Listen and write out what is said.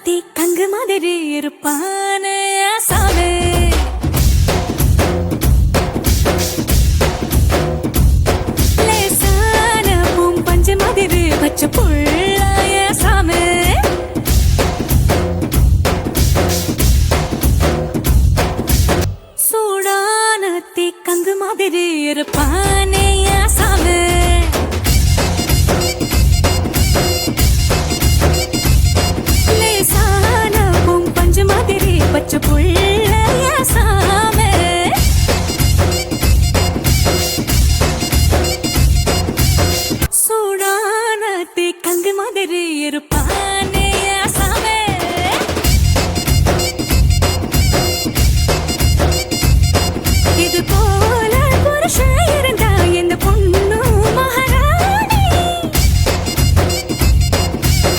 தீ கங்கு மாதிரி இருப்பானே ஆசாமே. லேசான பூம் பஞ்சு மாதிரி பச்சை புள்ள ஆசாமே. சூடான தீ கங்கு மாதிரி இருப்பானே ஆசாமே. பச்சை புள்ள ஆசாமே. சூடான தீ கங்கு மாதிரி இருப்பா